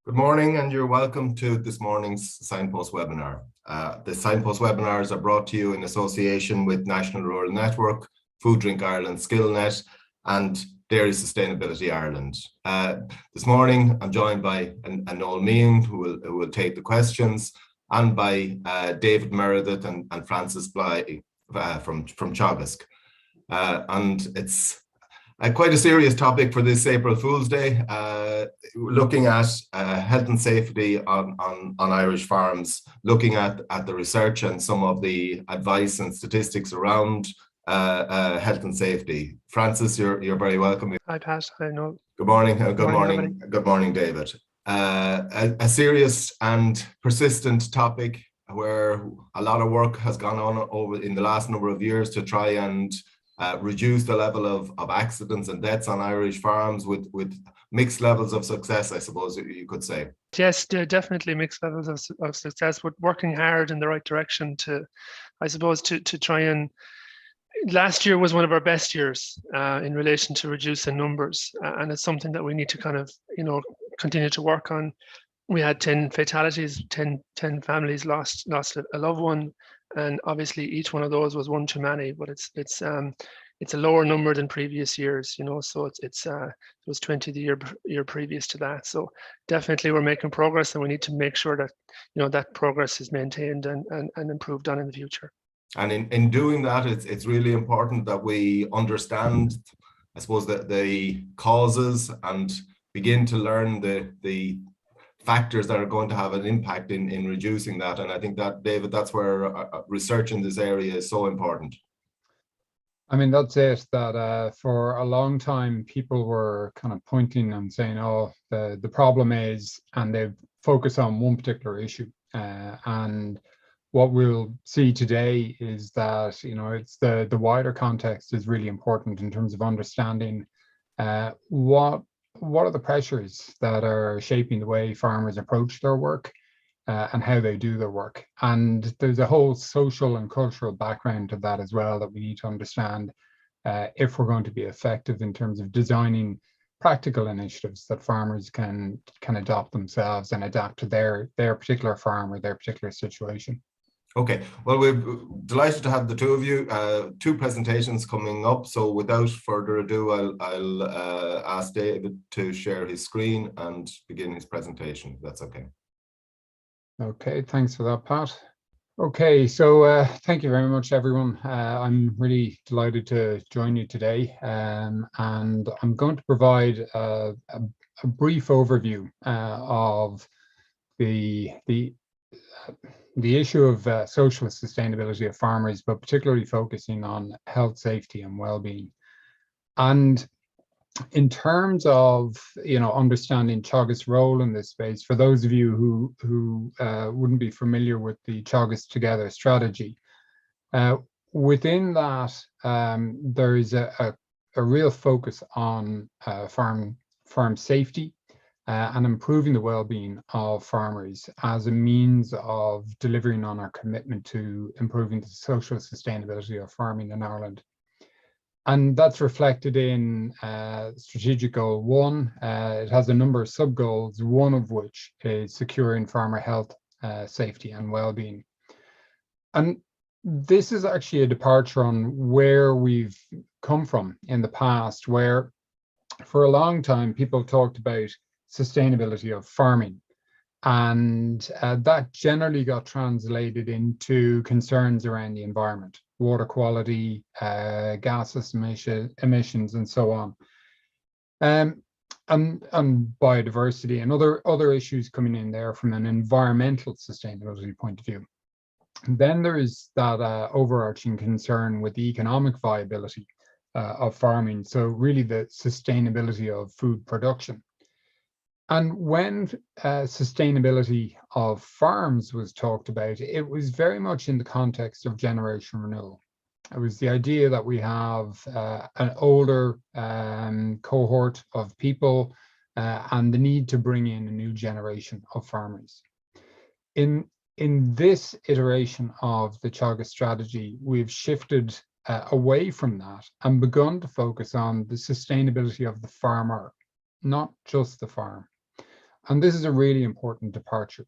Good morning, and you're welcome to this morning's Signpost webinar. The Signpost webinars are brought to you in association with National Rural Network, Food Drink Ireland, SkillNet, and Dairy Sustainability Ireland. This morning, I'm joined by Noel Meehan, who will take the questions, and by David Meredith and Francis Bly from Teagasc. And it's quite a serious topic for this April Fool's Day, looking at health and safety on Irish farms, looking at the research and some of the advice and statistics around health and safety. Francis, you're very welcome. Hi, Pat. Hi, Noel. Good morning. Good morning. Everybody. Good morning, David. A serious and persistent topic where a lot of work has gone on over in the last number of years to try and reduce the level of accidents and deaths on Irish farms with mixed levels of success, I suppose you could say. Yes, definitely mixed levels of success, but working hard in the right direction to try and. Last year was one of our best years in relation to reducing numbers, and it's something that we need to kind of, continue to work on. We had 10 fatalities, 10 families lost a loved one, and obviously each one of those was one too many. But it's a lower number than previous years, So it was 20 the year previous to that. So definitely we're making progress, and we need to make sure that that progress is maintained and improved on in the future. And in doing that, it's really important that we understand, I suppose, the causes and begin to learn the factors that are going to have an impact in reducing that. And I think that, David, that's where research in this area is so important. I mean, that's it, that for a long time, people were kind of pointing and saying, oh, the problem is, and they focus on one particular issue. And what we'll see today is that, it's the wider context is really important in terms of understanding what are the pressures that are shaping the way farmers approach their work and how they do their work. And there's a whole social and cultural background to that as well that we need to understand if we're going to be effective in terms of designing practical initiatives that farmers can adopt themselves and adapt to their particular farm or their particular situation. Okay, well, we're delighted to have the two of you, two presentations coming up. So without further ado, I'll ask David to share his screen and begin his presentation, if that's okay. Okay, thanks for that, Pat. Okay, so thank you very much, everyone. I'm really delighted to join you today, and I'm going to provide a brief overview of the issue of social sustainability of farmers, but particularly focusing on health, safety, and well-being. And in terms of understanding Teagasc's role in this space, for those of you who wouldn't be familiar with the Teagasc Together strategy, within that there is a real focus on farm safety. And improving the well-being of farmers as a means of delivering on our commitment to improving the social sustainability of farming in Ireland. And that's reflected in Strategic Goal 1. It has a number of sub-goals, one of which is securing farmer health, safety and well-being. And this is actually a departure on where we've come from in the past, where for a long time people talked about sustainability of farming, and that generally got translated into concerns around the environment, water quality, gases emissions, and so on, and biodiversity and other issues coming in there from an environmental sustainability point of view. And then there is that overarching concern with the economic viability of farming, so really the sustainability of food production. And when sustainability of farms was talked about, it was very much in the context of generation renewal. It was the idea that we have an older cohort of people and the need to bring in a new generation of farmers. In this iteration of the Teagasc strategy, we've shifted away from that and begun to focus on the sustainability of the farmer, not just the farm. And this is a really important departure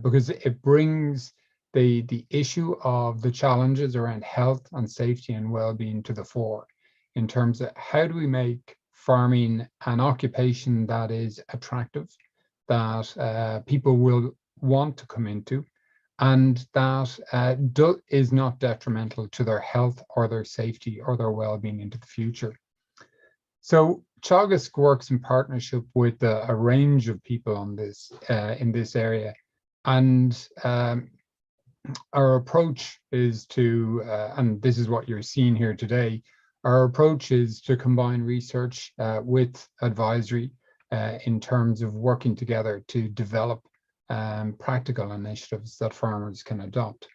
because it brings the issue of the challenges around health and safety and well-being to the fore in terms of how do we make farming an occupation that is attractive, that people will want to come into, and that is not detrimental to their health or their safety or their well-being into the future. So Teagasc works in partnership with a range of people on this in this area, and our approach is to, and this is what you're seeing here today, our approach is to combine research with advisory in terms of working together to develop practical initiatives that farmers can adopt.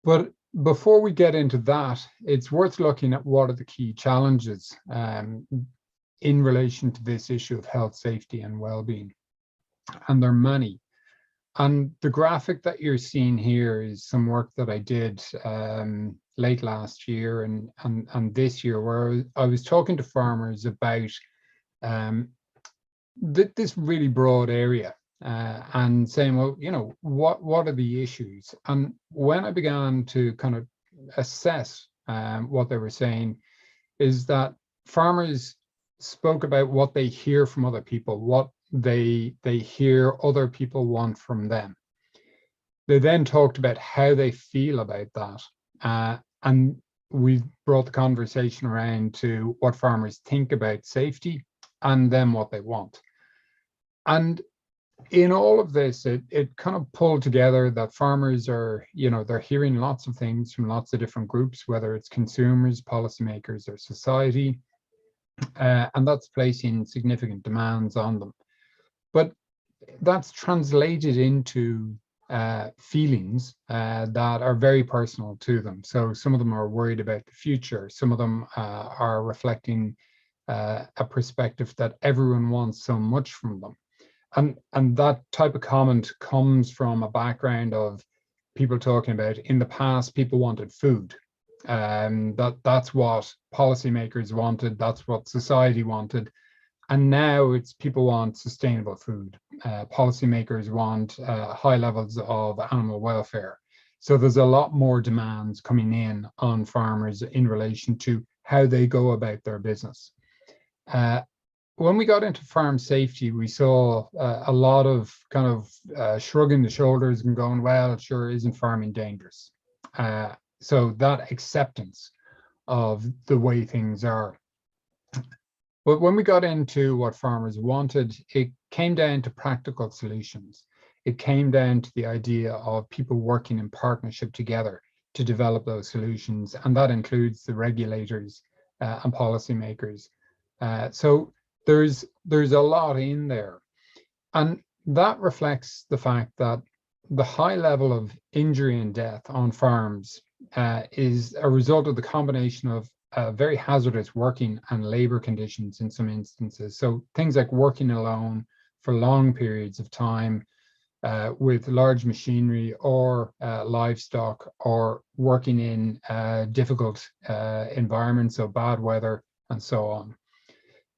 But before we get into that, it's worth looking at what are the key challenges in relation to this issue of health, safety, and well-being. And there are many. And the graphic that you're seeing here is some work that I did late last year and this year, where I was talking to farmers about this really broad area and saying, well, you know, what are the issues? And when I began to kind of assess what they were saying, is that farmers spoke about what they hear from other people, what they hear other people want from them. They then talked about how they feel about that. And we brought the conversation around to what farmers think about safety and then what they want. And in all of this, it kind of pulled together that farmers are, you know, they're hearing lots of things from lots of different groups, whether it's consumers, policymakers, or society, and that's placing significant demands on them. But that's translated into feelings that are very personal to them. So some of them are worried about the future. Some of them are reflecting a perspective that everyone wants so much from them. And that type of comment comes from a background of people talking about, in the past, people wanted food. That's what policymakers wanted. That's what society wanted. And now it's people want sustainable food. Policymakers want high levels of animal welfare. So there's a lot more demands coming in on farmers in relation to how they go about their business. When we got into farm safety, we saw a lot of kind of shrugging the shoulders and going, well, sure, isn't farming dangerous? So that acceptance of the way things are. But when we got into what farmers wanted, it came down to practical solutions. It came down to the idea of people working in partnership together to develop those solutions, and that includes the regulators and policymakers. So there's a lot in there, and that reflects the fact that the high level of injury and death on farms is a result of the combination of very hazardous working and labor conditions in some instances. So things like working alone for long periods of time with large machinery or livestock, or working in difficult environments, so bad weather and so on.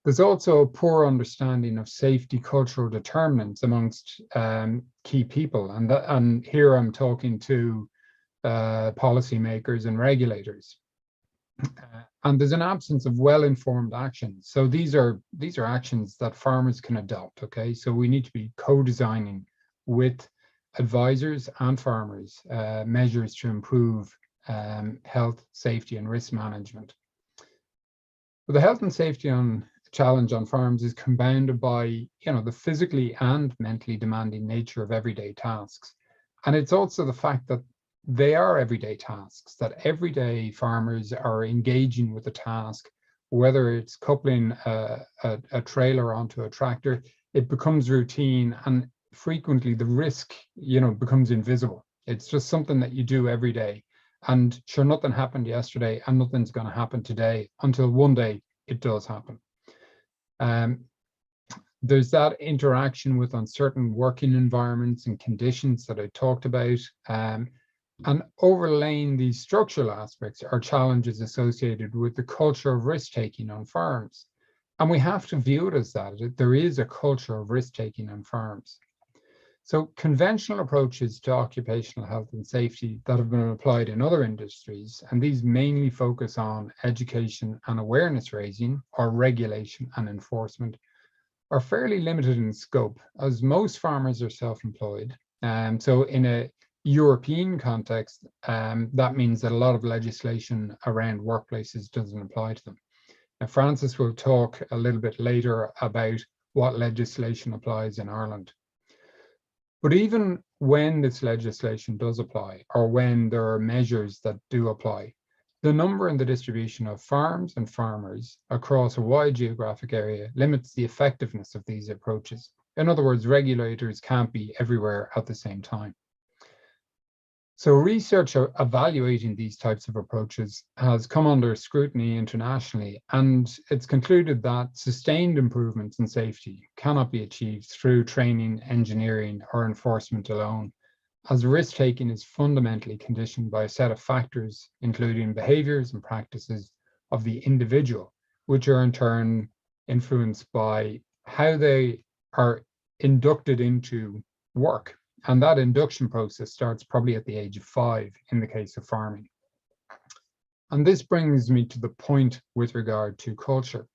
There's also a poor understanding of safety cultural determinants amongst key people. And here I'm talking to policymakers and regulators. And there's an absence of well-informed actions. So these are actions that farmers can adopt, okay? So we need to be co-designing with advisors and farmers measures to improve health, safety, and risk management. But the health and safety challenge on farms is compounded by, you know, the physically and mentally demanding nature of everyday tasks. And it's also the fact that they are everyday tasks, that everyday farmers are engaging with the task, whether it's coupling a trailer onto a tractor, it becomes routine, and frequently the risk, you know, becomes invisible. It's just something that you do every day. And sure, nothing happened yesterday and nothing's going to happen today until one day it does happen. There's that interaction with uncertain working environments and conditions that I talked about. And overlaying these structural aspects are challenges associated with the culture of risk-taking on farms. And we have to view it as that. There is a culture of risk-taking on farms. So conventional approaches to occupational health and safety that have been applied in other industries, and these mainly focus on education and awareness raising or regulation and enforcement, are fairly limited in scope, as most farmers are self-employed. So in a European context, that means that a lot of legislation around workplaces doesn't apply to them. Now, Francis will talk a little bit later about what legislation applies in Ireland. But even when this legislation does apply, or when there are measures that do apply, the number and the distribution of farms and farmers across a wide geographic area limits the effectiveness of these approaches. In other words, regulators can't be everywhere at the same time. So research evaluating these types of approaches has come under scrutiny internationally, and it's concluded that sustained improvements in safety cannot be achieved through training, engineering, or enforcement alone, as risk-taking is fundamentally conditioned by a set of factors, including behaviors and practices of the individual, which are in turn influenced by how they are inducted into work. And that induction process starts probably at the age of 5 in the case of farming. And this brings me to the point with regard to culture.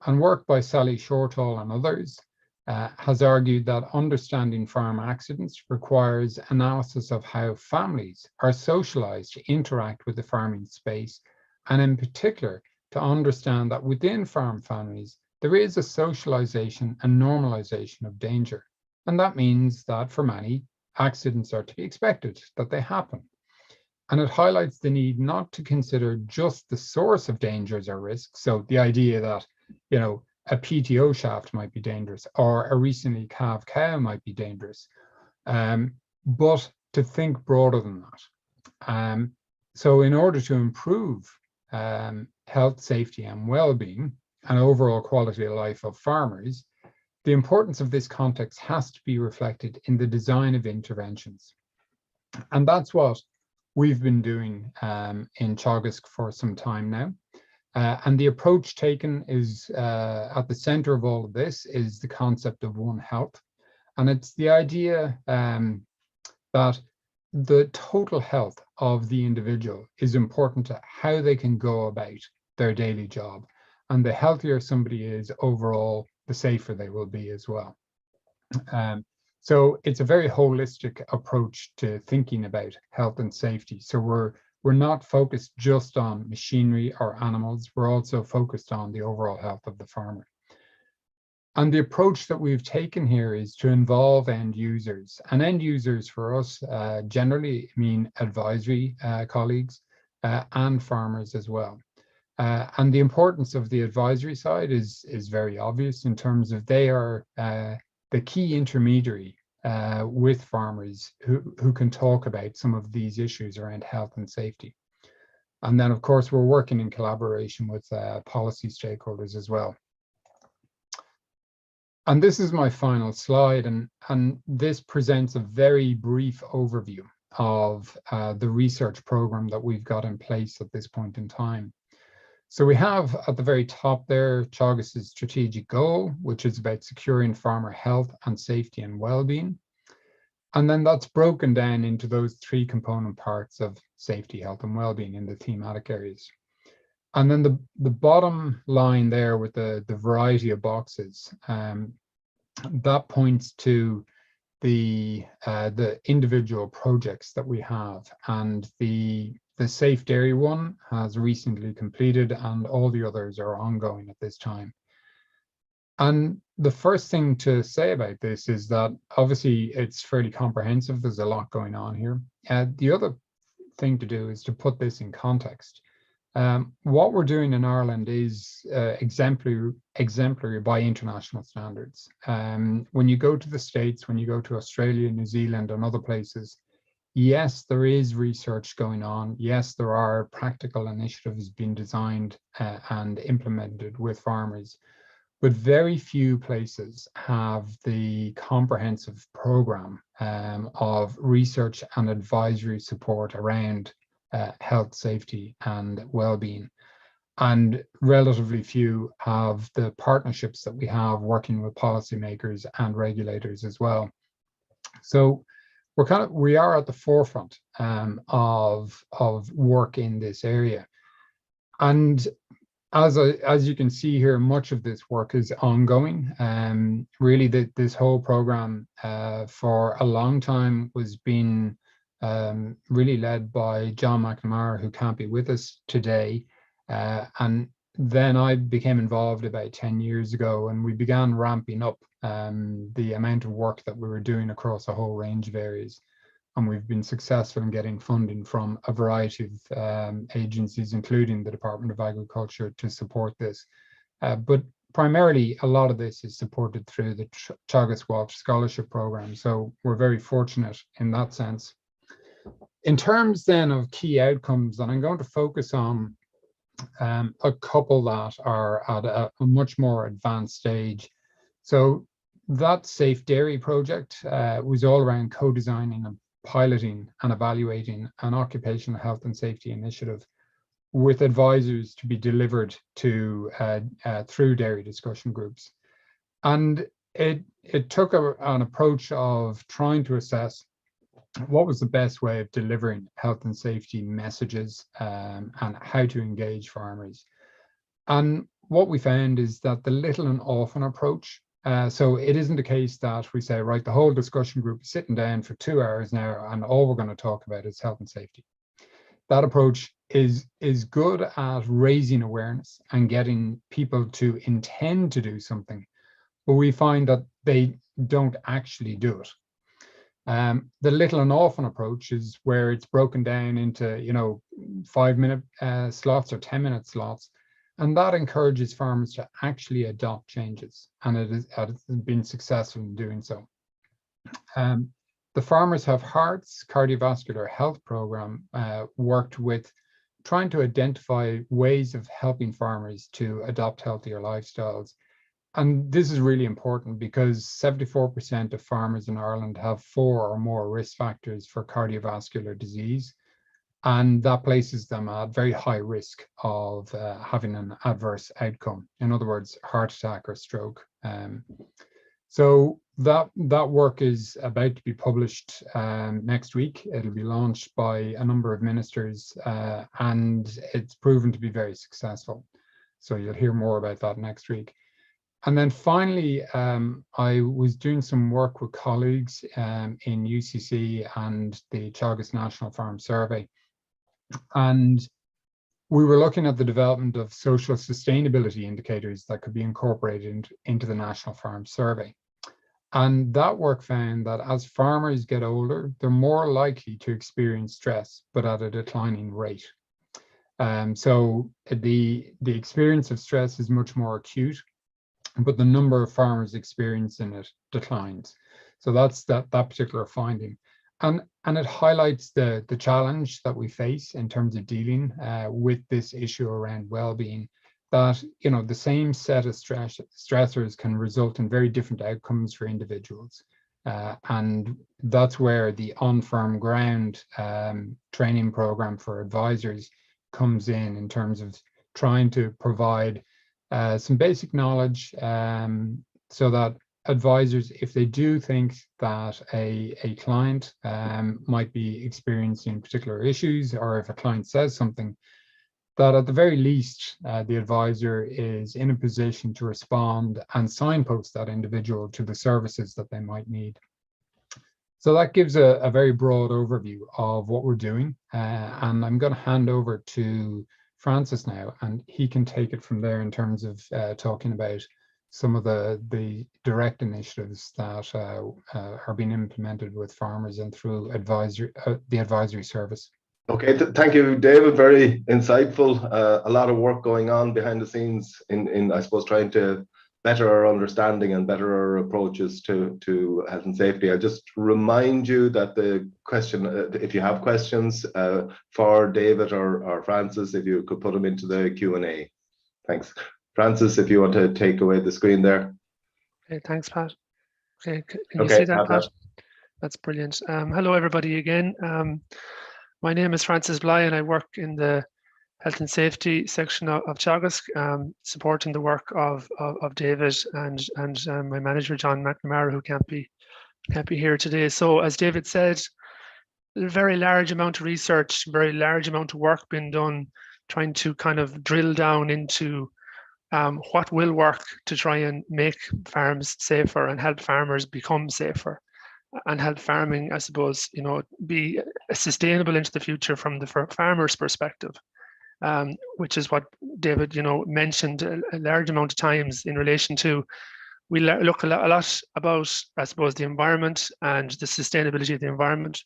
And work by Sally Shortall and others has argued that understanding farm accidents requires analysis of how families are socialized to interact with the farming space, and in particular, to understand that within farm families, there is a socialization and normalization of danger. And that means that for many, accidents are to be expected, that they happen. And it highlights the need not to consider just the source of dangers or risks. So the idea that, a PTO shaft might be dangerous, or a recently calved cow might be dangerous, but to think broader than that. So in order to improve health, safety, and well-being, and overall quality of life of farmers, the importance of this context has to be reflected in the design of interventions. And that's what we've been doing in Teagasc for some time now. And the approach taken is at the center of all of this is the concept of One Health. And it's the idea that the total health of the individual is important to how they can go about their daily job. And the healthier somebody is overall, the safer they will be as well. So it's a very holistic approach to thinking about health and safety. So we're not focused just on machinery or animals. We're also focused on the overall health of the farmer. And the approach that we've taken here is to involve end users. And end users for us generally mean advisory colleagues and farmers as well. And the importance of the advisory side is very obvious in terms of they are the key intermediary with farmers who can talk about some of these issues around health and safety. And then, of course, we're working in collaboration with policy stakeholders as well. And this is my final slide, and this presents a very brief overview of the research program that we've got in place at this point in time. So we have at the very top there, Teagasc's strategic goal, which is about securing farmer health and safety and well-being. And then that's broken down into those 3 component parts of safety, health, and well-being in the thematic areas. And then the bottom line there with the variety of boxes, that points to the individual projects that we have, and the Safe Dairy one has recently completed, and all the others are ongoing at this time. And the first thing to say about this is that obviously it's fairly comprehensive. There's a lot going on here. The other thing to do is to put this in context. What we're doing in Ireland is exemplary by international standards. When you go to the States, when you go to Australia, New Zealand, and other places, yes, there is research going on. Yes, there are practical initiatives being designed and implemented with farmers, but very few places have the comprehensive program of research and advisory support around health, safety, and well-being. and relatively few have the partnerships that we have working with policymakers and regulators as well. So we are at the forefront of work in this area. And as you can see here, much of this work is ongoing. Really, this whole program for a long time was being really led by John McNamara, who can't be with us today. And then I became involved about 10 years ago, and we began ramping up the amount of work that we were doing across a whole range of areas. And we've been successful in getting funding from a variety of agencies, including the Department of Agriculture, to support this. But primarily, a lot of this is supported through the Teagasc Walsh Scholarship Programme. So we're very fortunate in that sense. In terms then of key outcomes, and I'm going to focus on a couple that are at a much more advanced stage. So that Safe Dairy project was all around co-designing and piloting and evaluating an occupational health and safety initiative with advisors to be delivered to through dairy discussion groups. And it took an approach of trying to assess what was the best way of delivering health and safety messages and how to engage farmers. And what we found is that the little and often approach, so it isn't the case that we say, right, the whole discussion group is sitting down for 2 hours now and all we're going to talk about is health and safety. That approach is good at raising awareness and getting people to intend to do something, but we find that they don't actually do it. The little and often approach is where it's broken down into 5-minute slots or 10-minute slots, and that encourages farmers to actually adopt changes, and it has been successful in doing so. The Farmers Have Hearts cardiovascular health program worked with trying to identify ways of helping farmers to adopt healthier lifestyles. And this is really important because 74% of farmers in Ireland have 4 or more risk factors for cardiovascular disease. And that places them at very high risk of having an adverse outcome. In other words, heart attack or stroke. So that work is about to be published next week. It'll be launched by a number of ministers and it's proven to be very successful. So you'll hear more about that next week. And then finally, I was doing some work with colleagues in UCC and the Teagasc National Farm Survey. And we were looking at the development of social sustainability indicators that could be incorporated into the National Farm Survey. And that work found that as farmers get older, they're more likely to experience stress, but at a declining rate. So the experience of stress is much more acute, but the number of farmers experiencing it declines. So that's that particular finding. And it highlights the challenge that we face in terms of dealing with this issue around well-being, that the same set of stressors can result in very different outcomes for individuals. And that's where the On Firm Ground training program for advisors comes in terms of trying to provide some basic knowledge so that advisors, if they do think that a client might be experiencing particular issues, or if a client says something, that at the very least, the advisor is in a position to respond and signpost that individual to the services that they might need. So that gives a very broad overview of what we're doing. And I'm going to hand over to Francis now, and he can take it from there in terms of talking about some of the direct initiatives that are being implemented with farmers and through the advisory service. Okay, thank you, David. Very insightful. A lot of work going on behind the scenes in I suppose, trying to better our understanding and better our approaches to health and safety. I'll just remind you that the question, if you have questions for David or Francis, if you could put them into the Q&A. Thanks. Francis, if you want to take away the screen there. Okay, thanks, Pat. Okay, can you see that, Pat? That's brilliant. Hello, everybody again. My name is Francis Bly, and I work in the health and safety section of Teagasc, supporting the work of David and my manager John McNamara, who can't be here today. So as David said, a very large amount of research, very large amount of work being done, trying to kind of drill down into what will work to try and make farms safer and help farmers become safer, and help farming, I suppose, be sustainable into the future from the farmer's perspective, which is what David, mentioned a large amount of times in relation to. We look a lot about, I suppose, the environment and the sustainability of the environment,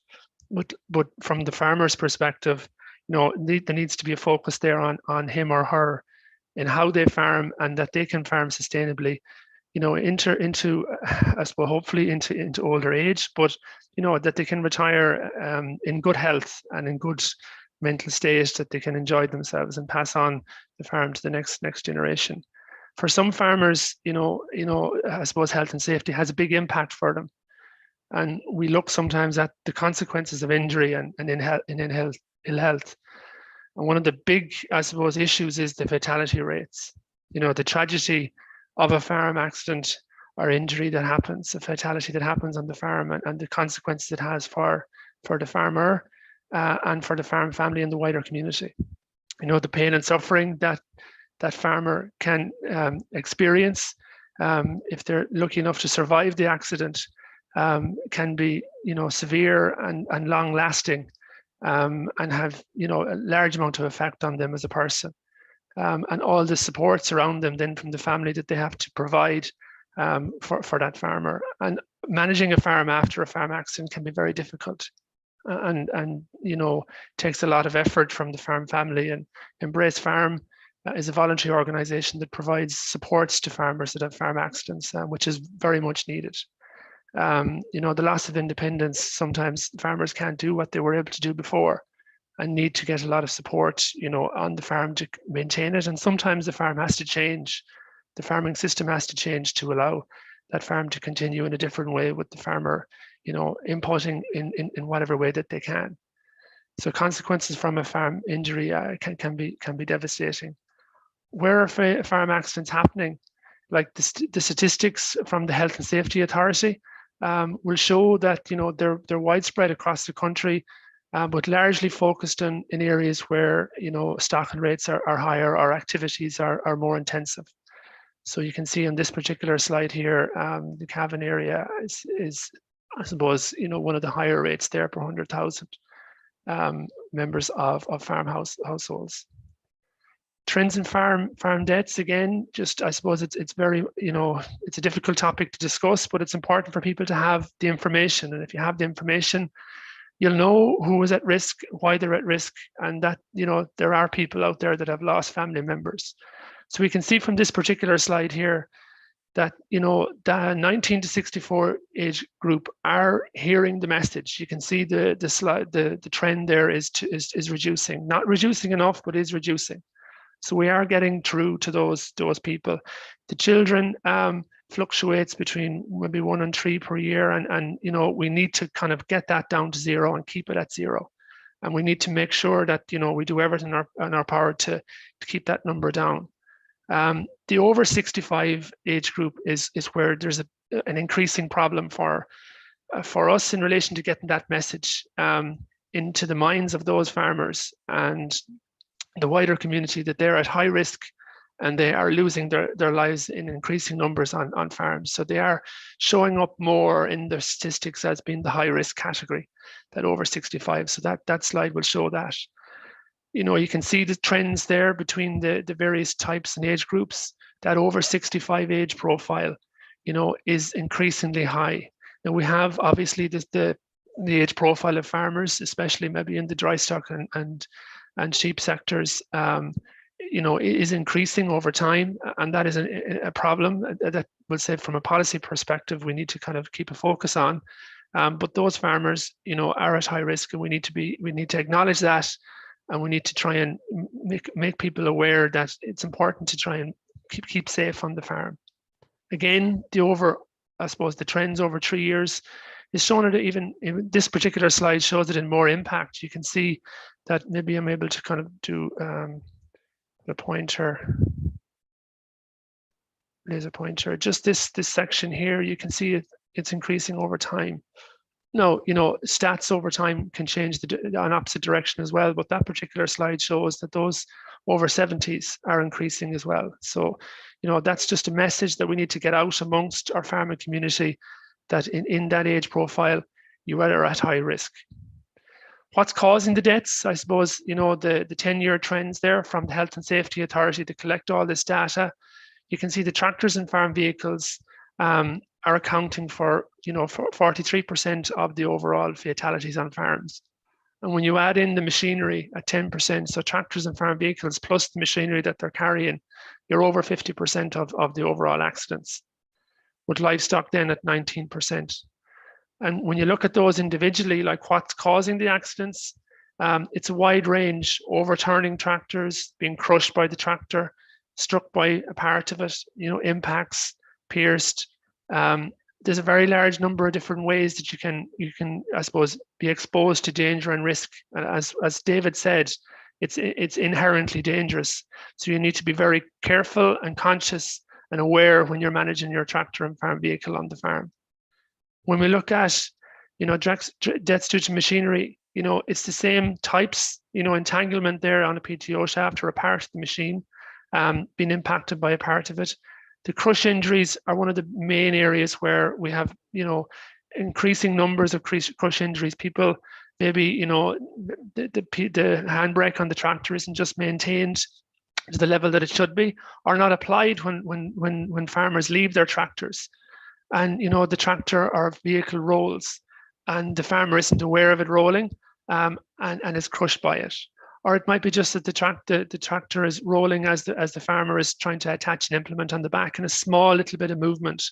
but from the farmer's perspective, there needs to be a focus there on him or her in how they farm, and that they can farm sustainably, into I suppose hopefully into older age, but that they can retire in good health and in good mental state, that they can enjoy themselves and pass on the farm to the next generation. For some farmers, I suppose health and safety has a big impact for them, and we look sometimes at the consequences of injury and ill health. And one of the big, I suppose, issues is the fatality rates. The tragedy of a farm accident or injury that happens, a fatality that happens on the farm, and the consequences it has for the farmer and for the farm family and the wider community. The pain and suffering that farmer can experience if they're lucky enough to survive the accident can be, severe and long lasting. And have a large amount of effect on them as a person, and all the supports around them then from the family that they have to provide for that farmer. And managing a farm after a farm accident can be very difficult, and takes a lot of effort from the farm family. And Embrace Farm is a voluntary organisation that provides supports to farmers that have farm accidents, which is very much needed. The loss of independence, sometimes farmers can't do what they were able to do before, and need to get a lot of support, on the farm to maintain it. And sometimes the farm has to change, the farming system has to change to allow that farm to continue in a different way, with the farmer, inputting in whatever way that they can. So consequences from a farm injury can be devastating. Where are farm accidents happening? Like the statistics from the Health and Safety Authority will show that they're widespread across the country, but largely focused in areas where stocking rates are higher, or activities are more intensive. So you can see on this particular slide here, the Cavan area is I suppose one of the higher rates there per 100,000 members of farmhouse households. Trends in farm deaths, again, just I suppose it's very, it's a difficult topic to discuss, but it's important for people to have the information. And if you have the information, you'll know who is at risk, why they're at risk, and that there are people out there that have lost family members. So we can see from this particular slide here that the 19 to 64 age group are hearing the message. You can see the slide, the trend there is reducing, not reducing enough, but is reducing. So we are getting through to those people. The children fluctuates between maybe 1 and 3 per year, and we need to kind of get that down to 0 and keep it at 0. And we need to make sure that we do everything in our power to keep that number down. The over 65 age group is where there's an increasing problem for us in relation to getting that message into the minds of those farmers and the wider community, that they're at high risk and they are losing their lives in increasing numbers on farms. So they are showing up more in the statistics as being the high risk category, that over 65. So that slide will show that. You can see the trends there between the various types and age groups. That over 65 age profile, is increasingly high. Now we have obviously the age profile of farmers, especially maybe in the dry stock and sheep sectors, is increasing over time, and that is a problem that we'll say from a policy perspective we need to kind of keep a focus on. But those farmers, are at high risk, and we need to acknowledge that, and we need to try and make people aware that it's important to try and keep safe on the farm. Again, the trends over 3 years, is shown it even this particular slide shows it in more impact. You can see that maybe I'm able to kind of do the pointer, laser pointer. Just this section here, you can see it's increasing over time. No, stats over time can change an opposite direction as well, but that particular slide shows that those over 70s are increasing as well. So, that's just a message that we need to get out amongst our farming community, that in that age profile, you are at high risk. What's causing the deaths? I suppose, the 10-year trends there from the Health and Safety Authority to collect all this data. You can see the tractors and farm vehicles are accounting for 43% of the overall fatalities on farms. And when you add in the machinery at 10%, so tractors and farm vehicles plus the machinery that they're carrying, you're over 50% of the overall accidents, with livestock then at 19%. And when you look at those individually, like what's causing the accidents, it's a wide range: overturning tractors, being crushed by the tractor, struck by a part of it, impacts, pierced. There's a very large number of different ways that you can, I suppose, be exposed to danger and risk. And as David said, it's inherently dangerous. So you need to be very careful and conscious and aware when you're managing your tractor and farm vehicle on the farm. When we look at, deaths due to machinery, it's the same types, entanglement there on a PTO shaft or a part of the machine, being impacted by a part of it. The crush injuries are one of the main areas where we have, increasing numbers of crush injuries. People maybe, the handbrake on the tractor isn't just maintained to the level that it should be, or not applied when farmers leave their tractors, and the tractor or vehicle rolls, and the farmer isn't aware of it rolling, and is crushed by it. Or it might be just that the tractor is rolling as the farmer is trying to attach an implement on the back, and a small little bit of movement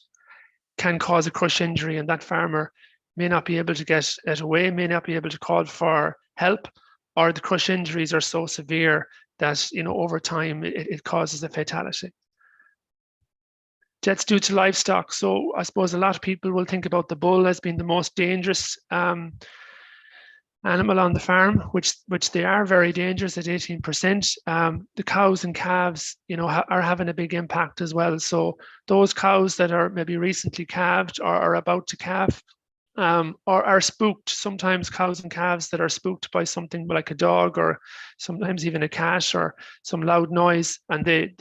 can cause a crush injury, and that farmer may not be able to get it away, may not be able to call for help, or the crush injuries are so severe that over time it causes a fatality. Deaths due to livestock. So I suppose a lot of people will think about the bull as being the most dangerous animal on the farm, which they are very dangerous at 18%. The cows and calves, are having a big impact as well. So those cows that are maybe recently calved or are about to calve, or are spooked. Sometimes cows and calves that are spooked by something like a dog, or sometimes even a cat, or some loud noise, and they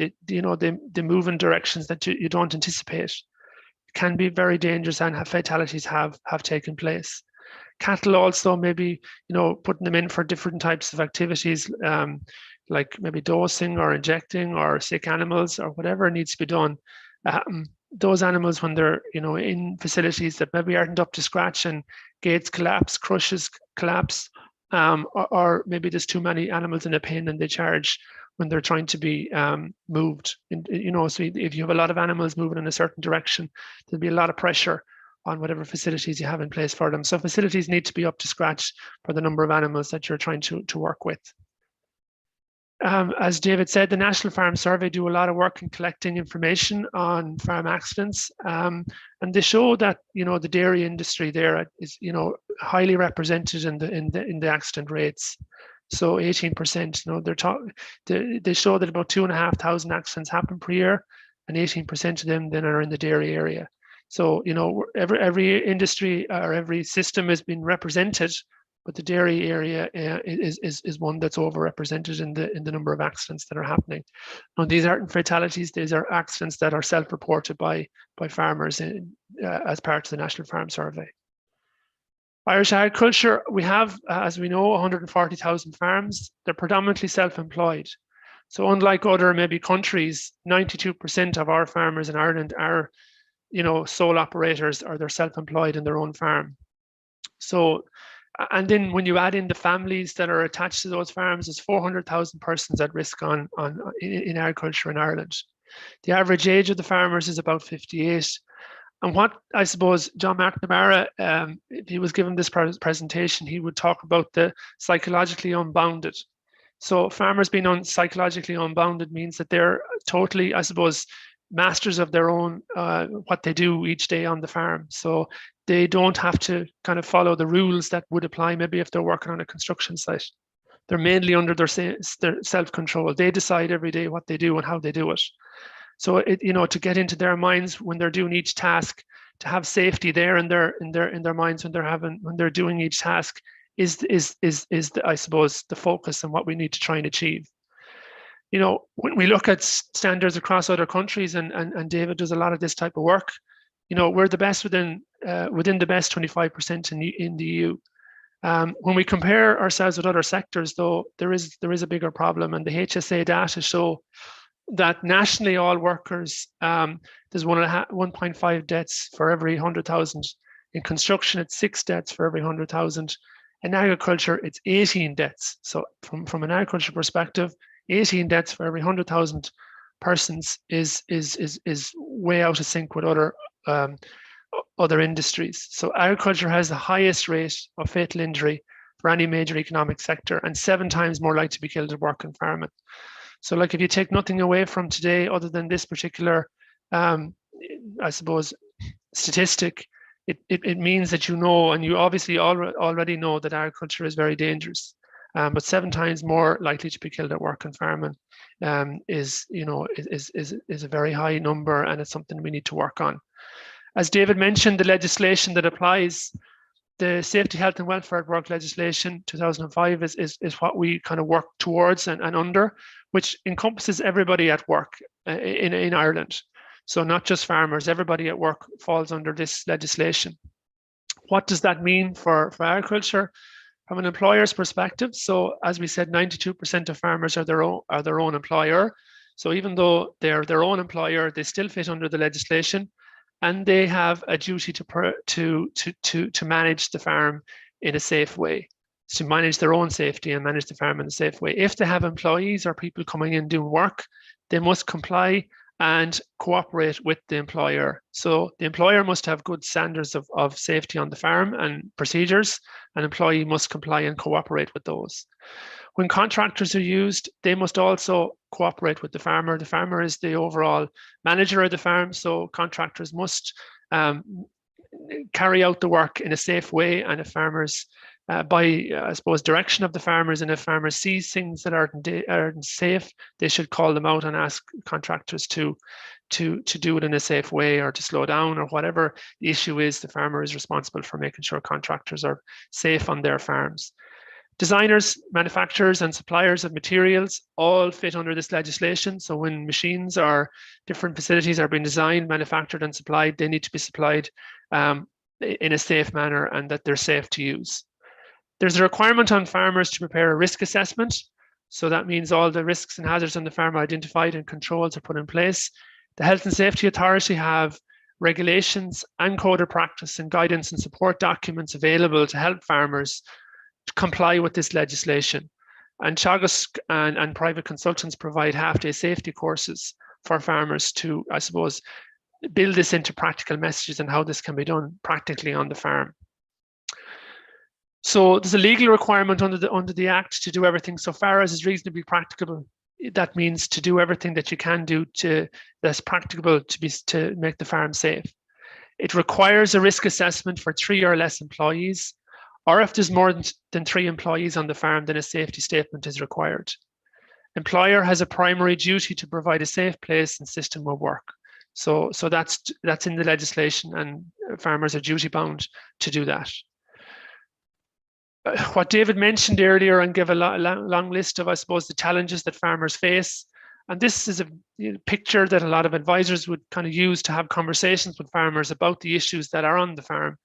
move in directions that you don't anticipate. It can be very dangerous, and fatalities have taken place. Cattle also, maybe, putting them in for different types of activities, like maybe dosing or injecting or sick animals or whatever needs to be done. Those animals, when they're, in facilities that maybe aren't up to scratch, and gates collapse, crushes collapse, or maybe there's too many animals in a pen and they charge when they're trying to be moved. So if you have a lot of animals moving in a certain direction, there'll be a lot of pressure on whatever facilities you have in place for them. So facilities need to be up to scratch for the number of animals that you're trying to work with. As David said, the National Farm Survey do a lot of work in collecting information on farm accidents, and they show that the dairy industry there is highly represented in the accident rates. So 18%. They show that about 2,500 accidents happen per year, and 18% of them then are in the dairy area. So every industry or every system has been represented, but the dairy area is one that's overrepresented in the number of accidents that are happening. Now, these aren't fatalities; these are accidents that are self-reported by farmers as part of the National Farm Survey. Irish agriculture, we have, as we know, 140,000 farms. They're predominantly self-employed. So unlike other maybe countries, 92% of our farmers in Ireland are sole operators, or they're self-employed in their own farm. So, and then when you add in the families that are attached to those farms, there's 400,000 persons at risk in agriculture in Ireland. The average age of the farmers is about 58. And what I suppose John McNamara, if he was given this presentation, he would talk about the psychologically unbounded. So farmers being psychologically unbounded means that they're totally, I suppose, masters of their own, what they do each day on the farm. So they don't have to kind of follow the rules that would apply maybe if they're working on a construction site. They're mainly under their self-control. They decide every day what they do and how they do it. So it, you know, to get into their minds when they're doing each task, to have safety there in their minds when they're doing each task is the, I suppose, the focus and what we need to try and achieve. You know, when we look at standards across other countries, and David does a lot of this type of work, you know, we're the best within the best 25% in the EU. When we compare ourselves with other sectors, though, there is a bigger problem, and the HSA data show that nationally all workers, there's 1.5 deaths for every 100,000. In construction, it's 6 deaths for every 100,000. In agriculture, it's 18 deaths. So from an agriculture perspective, 18 deaths for every 100,000 persons is way out of sync with other industries. So agriculture has the highest rate of fatal injury for any major economic sector, and 7 times more likely to be killed at work and farming. So, like, if you take nothing away from today other than this particular, I suppose, statistic, it means that you know, and you obviously already know, that agriculture is very dangerous. But 7 times more likely to be killed at work and farming is a very high number, and it's something we need to work on. As David mentioned, the legislation that applies, the Safety, Health and Welfare at Work legislation 2005 is what we kind of work towards and under, which encompasses everybody at work in Ireland. So not just farmers, everybody at work falls under this legislation. What does that mean for agriculture? From an employer's perspective, so as we said, 92% of farmers are their own employer. So even though they're their own employer, they still fit under the legislation, and they have a duty to manage the farm in a safe way, to manage their own safety and manage the farm in a safe way. If they have employees or people coming in doing work, they must comply and cooperate with the employer. So the employer must have good standards of safety on the farm and procedures. An employee must comply and cooperate with those. When contractors are used, they must also cooperate with the farmer. The farmer is the overall manager of the farm, so contractors must carry out the work in a safe way, and if farmers, by I suppose direction of the farmers, and if farmers see things that aren't safe, they should call them out and ask contractors to do it in a safe way, or to slow down, or whatever the issue is. The farmer is responsible for making sure contractors are safe on their farms. Designers, manufacturers, and suppliers of materials all fit under this legislation. So when machines or different facilities are being designed, manufactured, and supplied, they need to be supplied in a safe manner, and that they're safe to use. There's a requirement on farmers to prepare a risk assessment. So that means all the risks and hazards on the farm are identified and controls are put in place. The Health and Safety Authority have regulations and code of practice and guidance and support documents available to help farmers to comply with this legislation. And Teagasc and private consultants provide half-day safety courses for farmers to, I suppose, build this into practical messages and how this can be done practically on the farm. So there's a legal requirement under the Act to do everything so far as is reasonably practicable. That means to do everything that you can do that's practicable to make the farm safe. It requires a risk assessment for 3 or less employees, or if there's more than 3 employees on the farm, then a safety statement is required. Employer has a primary duty to provide a safe place and system of work. So that's in the legislation, and farmers are duty bound to do that. What David mentioned earlier, and give a long list of, I suppose, the challenges that farmers face. And this is a picture that a lot of advisors would kind of use to have conversations with farmers about the issues that are on the farm.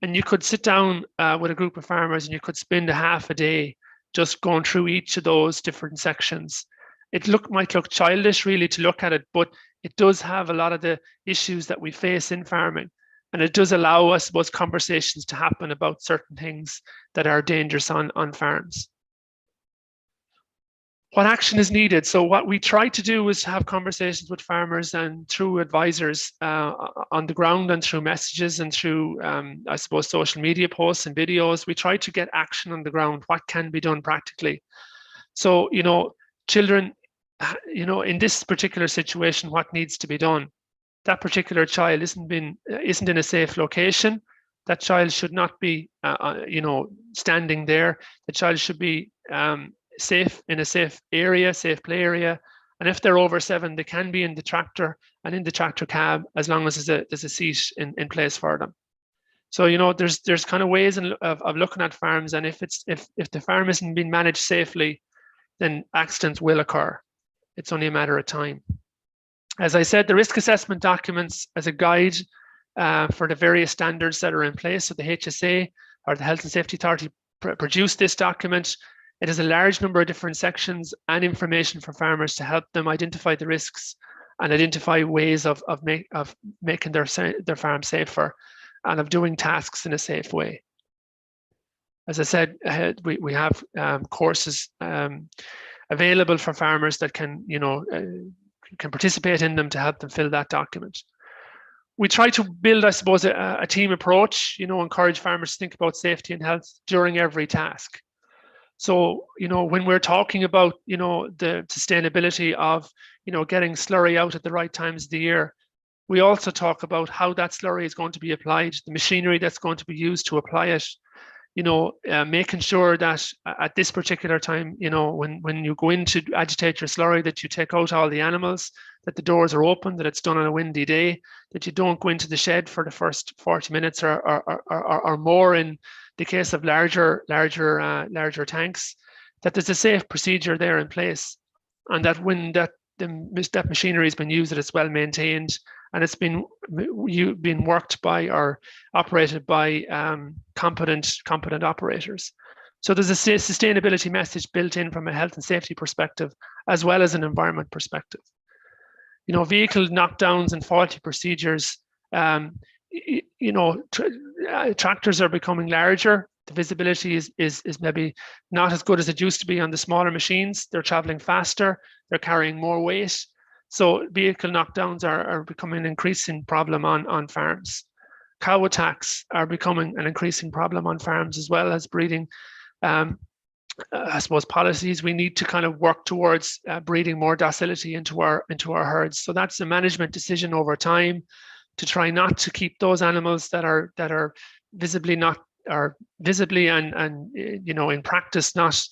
And you could sit down with a group of farmers and you could spend a half a day just going through each of those different sections. It might look childish really to look at it, but it does have a lot of the issues that we face in farming. And it does allow us, those conversations to happen about certain things that are dangerous on farms. What action is needed? So what we try to do is have conversations with farmers and through advisors on the ground, and through messages, and through, I suppose, social media posts and videos. We try to get action on the ground. What can be done practically? So, children, in this particular situation, what needs to be done? That particular child isn't in a safe location. that child should not be, standing there. The child should be safe, in a safe area, safe play area. And if they're over 7, they can be in the tractor and in the tractor cab, as long as there's a seat in place for them. So, there's kind of ways of looking at farms, and if the farm isn't being managed safely, then accidents will occur. It's only a matter of time. As I said, the risk assessment documents as a guide for the various standards that are in place. So the HSA, or the Health and Safety Authority, produced this document. It has a large number of different sections and information for farmers to help them identify the risks and identify ways of making their farm safer and of doing tasks in a safe way. As I said, we have courses available for farmers that can participate in them to help them fill that document. We try to build, I suppose, a team approach, encourage farmers to think about safety and health during every task. So, when we're talking about, the sustainability of, getting slurry out at the right times of the year, we also talk about how that slurry is going to be applied, the machinery that's going to be used to apply it, making sure that at this particular time, when you go in to agitate your slurry, that you take out all the animals, that the doors are open, that it's done on a windy day, that you don't go into the shed for the first 40 minutes or more in the case of larger tanks, that there's a safe procedure there in place, and that when that machinery has been used, that it's well maintained and it's been worked by or operated by competent operators. So there's a sustainability message built in from a health and safety perspective, as well as an environment perspective. Vehicle knockdowns and faulty procedures. Tractors are becoming larger. The visibility is maybe not as good as it used to be on the smaller machines. They're traveling faster. They're carrying more weight. So vehicle knockdowns are becoming an increasing problem on farms. Cow attacks are becoming an increasing problem on farms, as well as breeding, I suppose, policies. We need to kind of work towards breeding more docility into our herds. So that's a management decision over time, to try not to keep those animals that are visibly and in practice not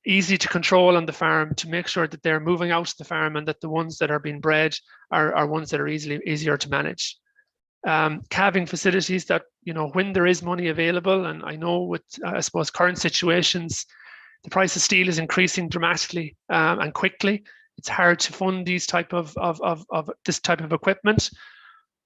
easy to control on the farm, to make sure that they're moving out of the farm, and that the ones that are being bred are ones that are easier to manage. Calving facilities that, when there is money available, and I know with, I suppose, current situations, the price of steel is increasing dramatically and quickly. It's hard to fund these type of this type of equipment,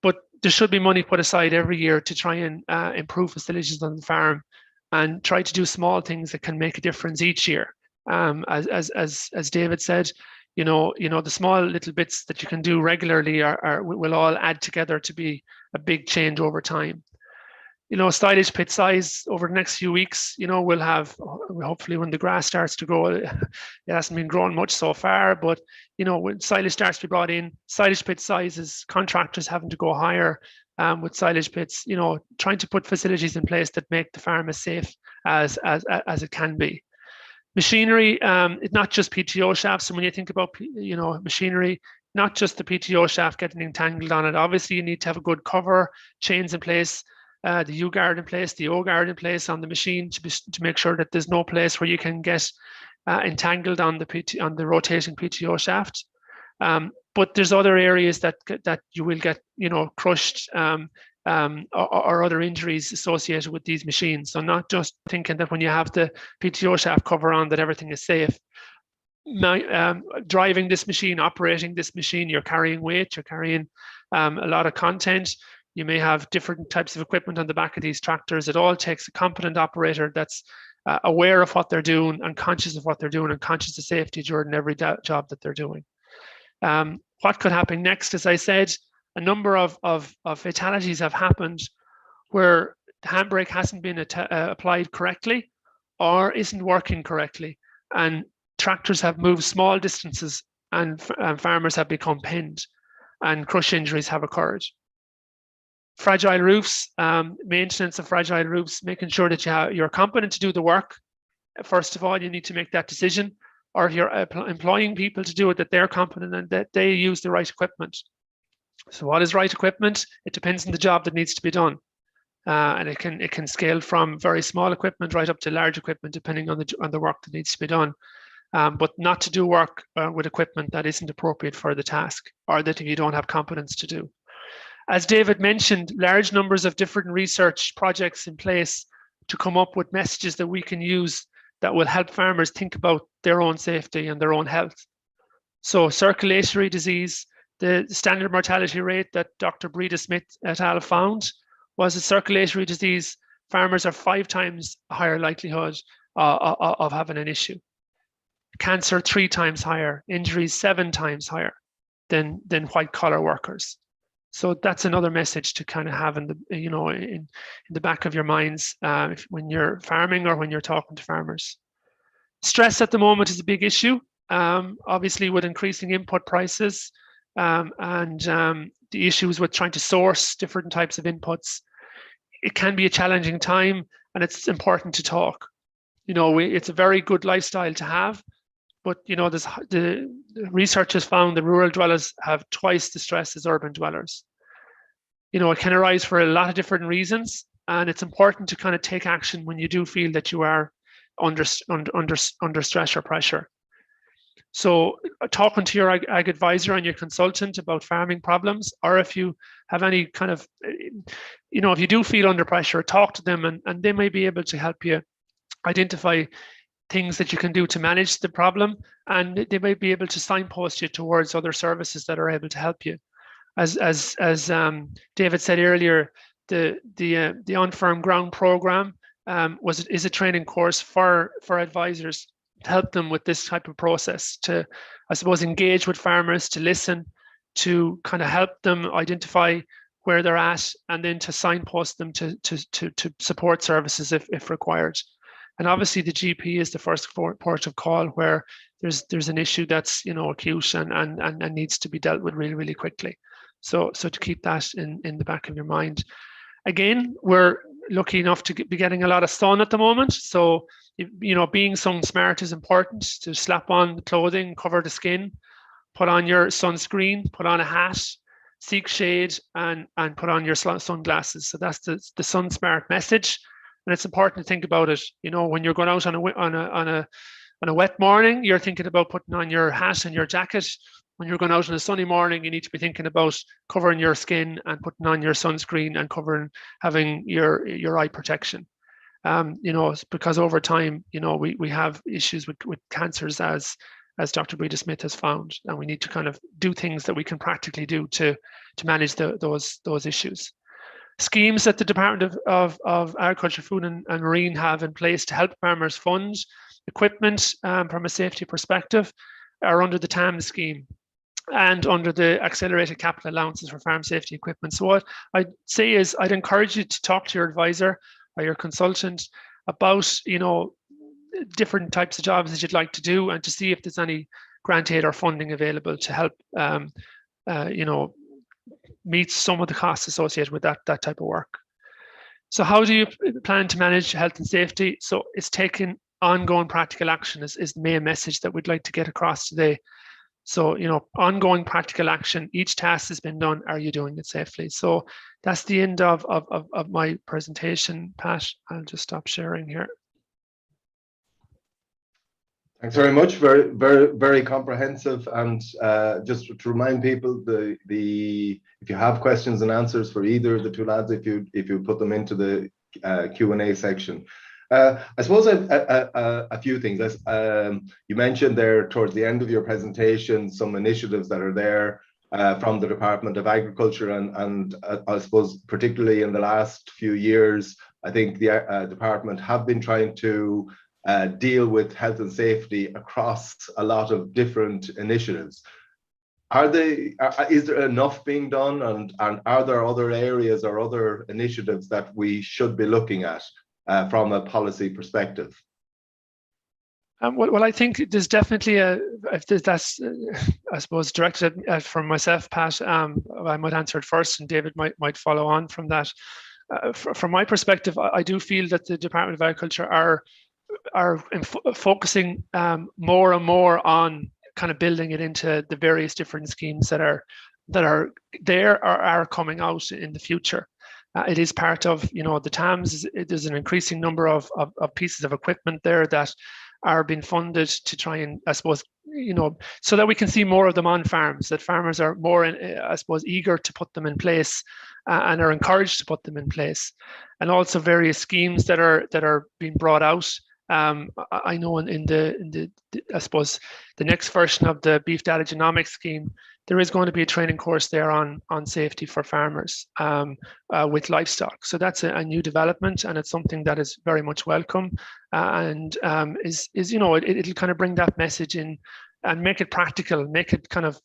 but there should be money put aside every year to try and improve facilities on the farm, and try to do small things that can make a difference each year. As David said, the small little bits that you can do regularly will all add together to be a big change over time. Silage pit size over the next few weeks, we'll have, hopefully when the grass starts to grow, it hasn't been growing much so far, but when silage starts to be brought in, silage pit sizes, contractors having to go higher with silage pits, trying to put facilities in place that make the farm as safe as it can be. Machinery, it's not just PTO shafts. So when you think about, machinery, not just the PTO shaft getting entangled on it. Obviously, you need to have a good cover, chains in place, the U-guard in place, the O-guard in place on the machine to make sure that there's no place where you can get entangled on the rotating PTO shaft. But there's other areas that you will get, crushed or other injuries associated with these machines. So not just thinking that when you have the PTO shaft cover on that everything is safe. Driving this machine, operating this machine, you're carrying weight, you're carrying a lot of content. You may have different types of equipment on the back of these tractors. It all takes a competent operator that's aware of what they're doing and conscious of what they're doing and conscious of safety during every job that they're doing. What could happen next? As I said, a number of fatalities have happened where the handbrake hasn't been applied correctly or isn't working correctly, and tractors have moved small distances, and farmers have become pinned, and crush injuries have occurred. Fragile roofs, maintenance of fragile roofs, making sure that you're competent to do the work. First of all, you need to make that decision, or if you're employing people to do it, that they're competent and that they use the right equipment. So what is right equipment? It depends on the job that needs to be done. and it can scale from very small equipment right up to large equipment, depending on the work that needs to be done. But not to do work with equipment that isn't appropriate for the task, or that you don't have competence to do. As David mentioned, large numbers of different research projects in place to come up with messages that we can use that will help farmers think about their own safety and their own health. So circulatory disease, the standard mortality rate that Dr. Breda Smith et al. Found was a circulatory disease. Farmers are 5 times higher likelihood of having an issue. Cancer 3 times higher, injuries 7 times higher than white collar workers. So that's another message to kind of have in the back of your minds when you're farming or when you're talking to farmers. Stress at the moment is a big issue, obviously with increasing input prices and the issues with trying to source different types of inputs. It can be a challenging time, and it's important to talk. It's a very good lifestyle to have, but the research has found that rural dwellers have twice the stress as urban dwellers. It can arise for a lot of different reasons, and it's important to kind of take action when you do feel that you are under stress or pressure. So talking to your ag advisor and your consultant about farming problems, or if you have any kind of, if you do feel under pressure, talk to them, and they may be able to help you identify things that you can do to manage the problem, and they may be able to signpost you towards other services that are able to help you. As David said earlier, the On Firm Ground program is a training course for advisors to help them with this type of process, to, I suppose, engage with farmers, to listen, to kind of help them identify where they're at, and then to signpost them to support services if required. And obviously the GP is the first port of call where there's an issue that's acute and needs to be dealt with really, really quickly. So to keep that in the back of your mind. Again, we're lucky enough to be getting a lot of sun at the moment. So being SunSmart is important, to slap on the clothing, cover the skin, put on your sunscreen, put on a hat, seek shade, and put on your sunglasses. So that's the SunSmart message. And it's important to think about it. When you're going out on a wet morning, you're thinking about putting on your hat and your jacket. When you're going out on a sunny morning, you need to be thinking about covering your skin and putting on your sunscreen and having your eye protection. Because over time, we have issues with cancers as Dr. Breda Smith has found, and we need to kind of do things that we can practically do to manage those issues. Schemes that the Department of Agriculture, Food and Marine have in place to help farmers fund equipment from a safety perspective are under the TAM scheme and under the accelerated capital allowances for farm safety equipment. So what I'd say is I'd encourage you to talk to your advisor or your consultant about different types of jobs that you'd like to do, and to see if there's any grant aid or funding available to help meet some of the costs associated with that type of work. So how do you plan to manage health and safety? So it's taking ongoing practical action is the main message that we'd like to get across today. So, ongoing practical action, each task has been done, are you doing it safely? So that's the end of my presentation, Pat. I'll just stop sharing here. Thanks very much. Very, very, very comprehensive. And just to remind people, if you have questions and answers for either of the two lads, if you put them into the Q&A section. I suppose a few things. You mentioned there towards the end of your presentation some initiatives that are there from the Department of Agriculture, and I suppose particularly in the last few years, I think the department have been trying to deal with health and safety across a lot of different initiatives. Is there enough being done, and are there other areas or other initiatives that we should be looking at from a policy perspective? Well, I think there's definitely if that's I suppose directed from myself, Pat. I might answer it first, and David might follow on from that. From my perspective, I do feel that the Department of Agriculture are focusing more and more on kind of building it into the various different schemes that are there or are coming out in the future. It is part of, the TAMS. There's an increasing number of pieces of equipment there that are being funded to try and, I suppose, so that we can see more of them on farms, that farmers are more, I suppose, eager to put them in place and are encouraged to put them in place. And also various schemes that are being brought out. I know in the I suppose the next version of the beef data genomics scheme, there is going to be a training course there on safety for farmers with livestock. So that's a new development, and it's something that is very much welcome, and it'll kind of bring that message in and make it practical, make it kind of,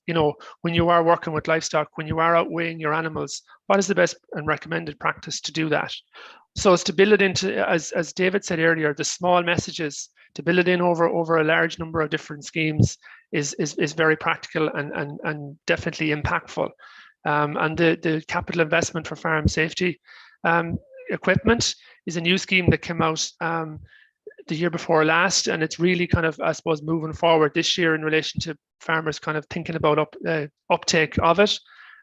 when you are working with livestock, when you are out weighing your animals, what is the best and recommended practice to do that? So it's to build it into, as David said earlier, the small messages, to build it in over a large number of different schemes is very practical and definitely impactful. And the capital investment for farm safety equipment is a new scheme that came out the year before last, and it's really kind of, I suppose, moving forward this year in relation to farmers kind of thinking about uptake of it.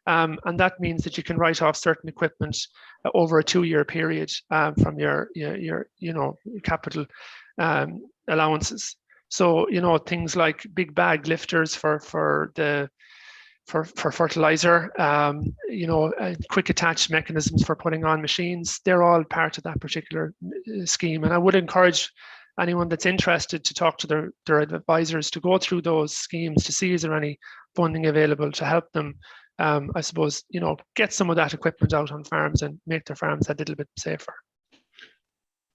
And that means that you can write off certain equipment over a 2-year period from your capital allowances. So things like big bag lifters for fertilizer, quick attach mechanisms for putting on machines, they're all part of that particular scheme. And I would encourage anyone that's interested to talk to their advisors to go through those schemes to see is there any funding available to help them, I suppose, get some of that equipment out on farms and make their farms a little bit safer.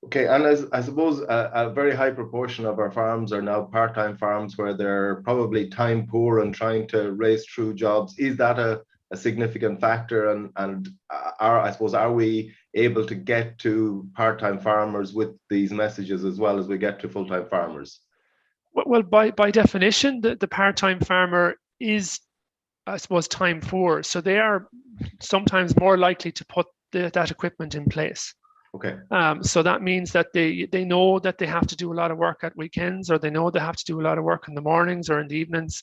Okay, and as I suppose a very high proportion of our farms are now part-time farms where they're probably time poor and trying to race through jobs. Is that a significant factor? And are we able to get to part-time farmers with these messages as well as we get to full-time farmers? Well, by definition, the part-time farmer is, I suppose, time poor. So they are sometimes more likely to put that equipment in place. Okay. So that means that they know that they have to do a lot of work at weekends, or they know they have to do a lot of work in the mornings or in the evenings.